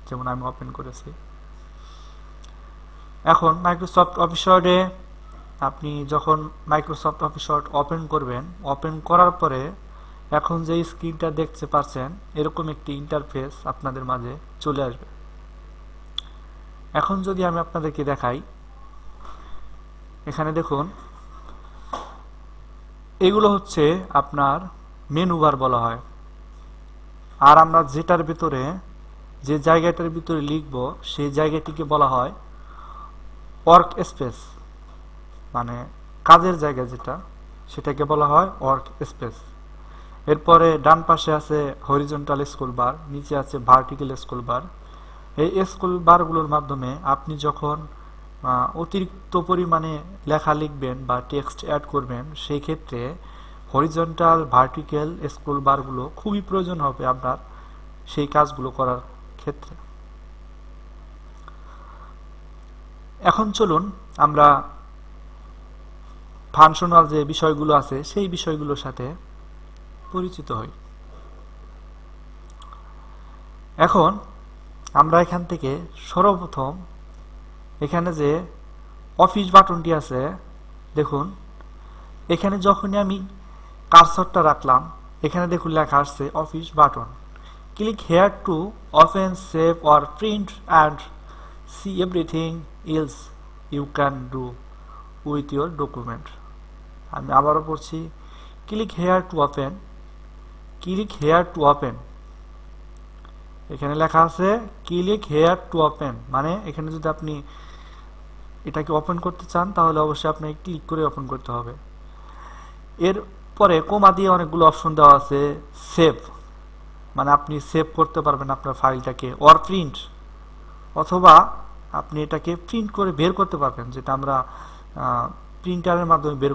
যেমন আমি ওপেন করেছি। এখন মাইক্রোসফট অফিস ওয়ার্ডে আপনি যখন মাইক্রোসফট অফিস ওয়ার্ড ওপেন করবেন, ওপেন করার পরে এখন যে স্ক্রিনটা দেখতে পাচ্ছেন এরকম একটি ইন্টারফেস আপনাদের মাঝে চলে আসবে। এখন যদি আমি আপনাদেরকে দেখাই, এখানে দেখুন এগুলো হচ্ছে আপনার মেনু বার বলা হয়। আর আমরা যেটার ভিতরে যে জায়গাটার ভিতরে লিখব সেই জায়গাটিকে বলা হয় ওয়ার্ক স্পেস, মানে কাজের জায়গা যেটা সেটাকে বলা হয় ওয়ার্ক স্পেস। এরপরে ডান পাশে আছে হরিজন্টাল স্ক্রল বার, নিচে আছে ভার্টিক্যাল স্ক্রল বার। এই স্ক্রল বারগুলোর মাধ্যমে আপনি যখন অতিরিক্ত পরিমাণে লেখা লিখবেন বা টেক্সট অ্যাড করবেন, সেই ক্ষেত্রে হরিজন্টাল ভার্টিক্যাল স্ক্রল বারগুলো খুবই প্রয়োজন হবে আপনার সেই কাজগুলো করার ক্ষেত্রে। এখন চলুন আমরা ফাংশনাল যে বিষয়গুলো আছে সেই বিষয়গুলোর সাথে পরিচিত হই। এখন আমরা এখান থেকে সর্বপ্রথম এখানে যে অফিস বাটনটি আছে দেখুন, এখানে যখনই আমি কার্সরটা রাখলাম এখানে দেখুন লেখা আসছে office button. Click here to open, save or print and see everything else you can do with your document. আমি আবারও পড়ছি, click here to open, click here to open. এখানে লেখা আছে ক্লিক হেয়ার টু ওপেন, মানে এখানে যদি আপনি এটাকে ওপেন করতে চান তাহলে অবশ্যই আপনাকে ক্লিক করে ওপেন করতে হবে। এরপরে কোমা দিয়ে অনেকগুলো অপশন দেওয়া আছে। সেভ, মানে আপনি সেভ করতে পারবেন আপনার ফাইলটাকে, অর প্রিন্ট, অথবা আপনি এটাকে প্রিন্ট করে বের করতে পারবেন, যেটা আমরা প্রিন্টারের মাধ্যমে বের